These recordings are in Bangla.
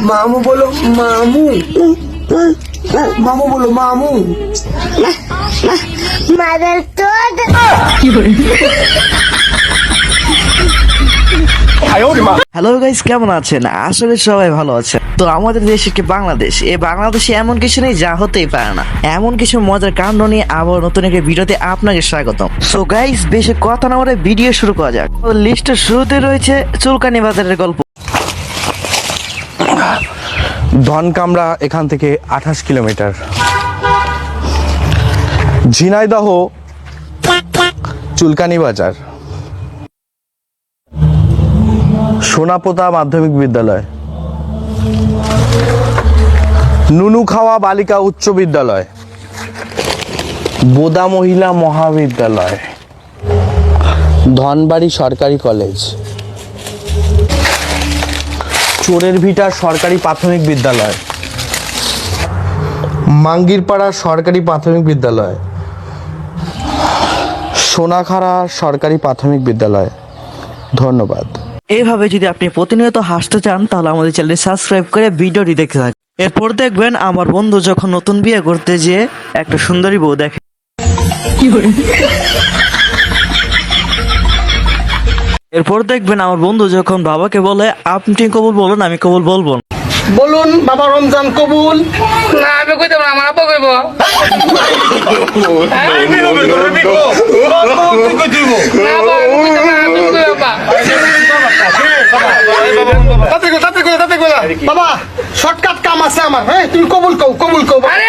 मामू बोलो मामू, मामू बोलो मामू। मदर হ্যালো গাইস, কেমন আছেন? আসলে সবাই ভালো আছে। তো আমাদের দেশ কি বাংলাদেশ, এই বাংলাদেশে এমন কিছু নেই যা হতেই পারে না। এমন কিছু মজার কাণ্ড নিয়ে আবার নতুন একটি ভিডিওতে আপনাকে স্বাগতম। সো গাইস, বেশি কথা না বলে ভিডিও শুরু করা যাক। লিস্টের শুরুতে রয়েছে চুলকানি বাজারের গল্প। ধনকামরা এখান থেকে 28 কিলোমিটার। ঝিনাইদহ চুলকানি বাজার। সোনাপোতা মাধ্যমিক বিদ্যালয়, নুনুখাওয়া বালিকা উচ্চ বিদ্যালয়, বোদা মহিলা মহাবিদ্যালয়, ধনবাড়ি সরকারি কলেজ, চোরের ভিটা সরকারি প্রাথমিক বিদ্যালয়, মাঙ্গিরপাড়া সরকারি প্রাথমিক বিদ্যালয়, সোনাখাড়া সরকারি প্রাথমিক বিদ্যালয়। ধন্যবাদ। এইভাবে যদি আপনি প্রতিনিয়ত হাসতে চান তাহলে আমাদের চ্যানেলটি সাবস্ক্রাইব করে ভিডিওটি দেখতে থাকুন। এরপর দেখবেন আমার বন্ধু যখন নতুন বিয়ে করতে যেয়ে একটা সুন্দরী বউ দেখে। এরপর দেখবেন আমার বন্ধু যখন বাবাকে বলে আপনি কবুল বলুন, আমি কবুল বলবো না। বলুন বাবা রমজান কবুল। না আমি কইতে না, আমার আব্বা কইব। বাবা শর্টকাট কাম আছে আমার। হ্যাঁ তুমি কবুল কও, কবুল কও। আরে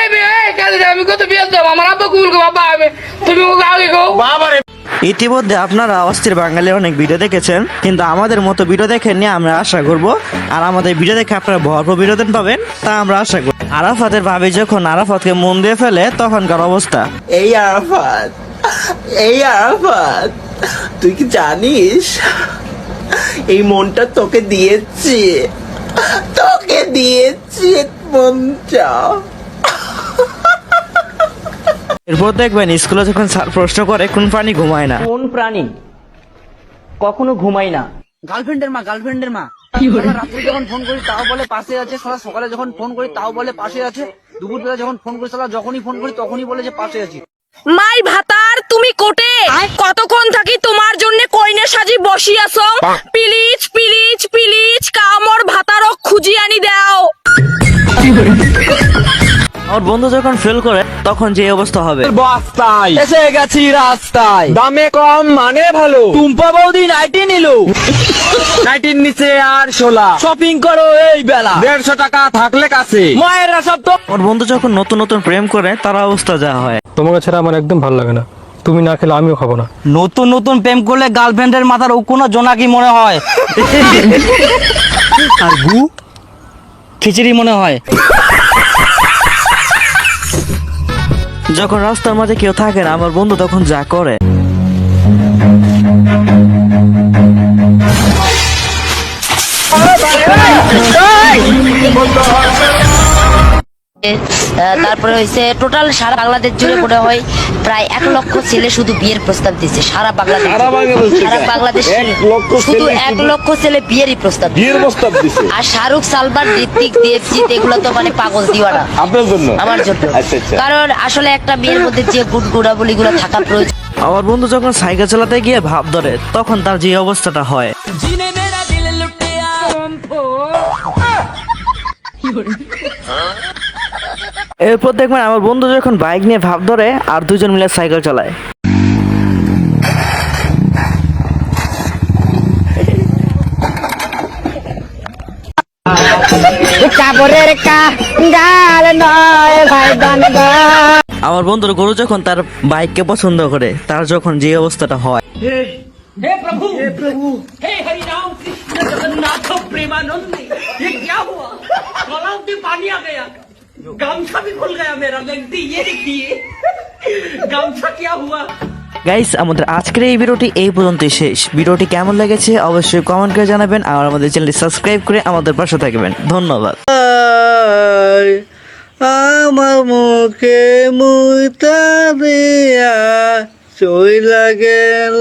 আমি কত বিয়ে দেব, আমার আব্বা কবুল কও। বাবা তুমি আগে কও। বাবা রে, ইতিমধ্যে আপনারা অস্থির বাঙালির অনেক ভিডিও দেখেছেন, কিন্তু আমাদের মতো ভিডিও দেখেননি আমরা আশা করব। আর আমাদের ভিডিও দেখে আপনারা ভরপুর বিনোদন পাবেন তা আমরা আশা করি। আরাফাতের ভাবি যখন আরাফাতকে মন দিয়ে ফেলে তখনকার অবস্থা। এই আরাফাত, এই আরাফাত, তুই কি জানিস এই মনটা তোকে দিয়েছি, তোকে দিয়েছি মনটা। এরপর দেখবেন স্কুলে যখন স্যার প্রশ্ন করে কোন প্রাণী ঘুমায় না। কোন প্রাণী কখনো ঘুমায় না? গার্লফ্রেন্ডের মা, গার্লফ্রেন্ডের মা। রাত্রে যখন ফোন করি তাও বলে পাশে আছে, সকালে যখন ফোন করি তাও বলে পাশে আছে, দুপুরবেলা যখন ফোন করি যখনই ফোন করি তখনই বলে যে পাশে আছি। মাই ভাতার তুমি কোটে কতক্ষণ থাকি তোমার জন্য কইনে সাজি বসি আছো। প্লিজ প্লিজ প্লিজ কামর ভাতারক খুঁজি আনি দাও। আমার বন্ধু যখন ফেল করে তখন যে অবস্থা হবে। বস্তায় এসে গেছি রাস্তায়, দামে কম মানে ভালো। টুম্পা বৌদি নাইটি নিল, নাইটির নিচে আর শোলা। শপিং করো এই বেলা, 150 টাকা থাকলে কাছে। মায়েরা সব তো। আমার বন্ধু যখন নতুন নতুন প্রেম করে তার অবস্থা যা হয়। তোমাকে ছাড়া আমার একদম ভালো লাগে না, তুমি না খেলে আমিও খাবো না। নতুন নতুন প্রেম করলে গার্লফ্রেন্ডের মাথার কোনো জোনাকি মনে হয়, আর গু খিচুড়ি মনে হয়। যখন রাস্তার মাঝে কেউ থাকে না আমার বন্ধু তখন যা করে। তারপরে হয়েছে টোটাল সারা বাংলাদেশ জুড়ে মনে হয় প্রায় 1 লক্ষ ছেলে শুধু বিয়ের প্রস্তাব দিচ্ছে। সারা বাংলাদেশ শুধু 1 লক্ষ ছেলে বিয়েরই প্রস্তাব দিচ্ছে। আর শাহরুখ, সালমান, ঋত্বিক, দেবজিৎ এগুলো তো মানে পাগল দিওয়ানা আপনার জন্য, আমার জন্য। কারণ আসলে একটা মেয়ের মধ্যে যে গুণাবলী গুলো থাকা প্রয়োজন। আমার বন্ধু যখন সাইকেল চালাতে গিয়ে ভাব ধরে তখন তার যে অবস্থাটা হয়। এরপর দেখবেন আমার বন্ধু যখন বাইক নিয়ে ভাব ধরে আর দুজন মিলে সাইকেল চালায়। আমার বন্ধুর গরু যখন তার বাইককে পছন্দ করে তার যখন যে অবস্থাটা হয়। हे प्रभु, हे हरि राम कृष्ण जगन्नाथ प्रेमानंद, ये क्या हुआ? गला में पानी आ गया, गामछा भी खुल गया मेरा। लगती ये देखिए गामछा क्या हुआ। গাইস, আমাদের আজকের এই ভিডিওটি এই পর্যন্তই শেষ। ভিডিওটি কেমন লেগেছে অবশ্যই কমেন্ট করে জানাবেন আর আমাদের চ্যানেলটি সাবস্ক্রাইব করে আমাদের পাশে থাকবেন। ধন্যবাদ। আমার মুখে মুইতা দিয়া চইলা গেল।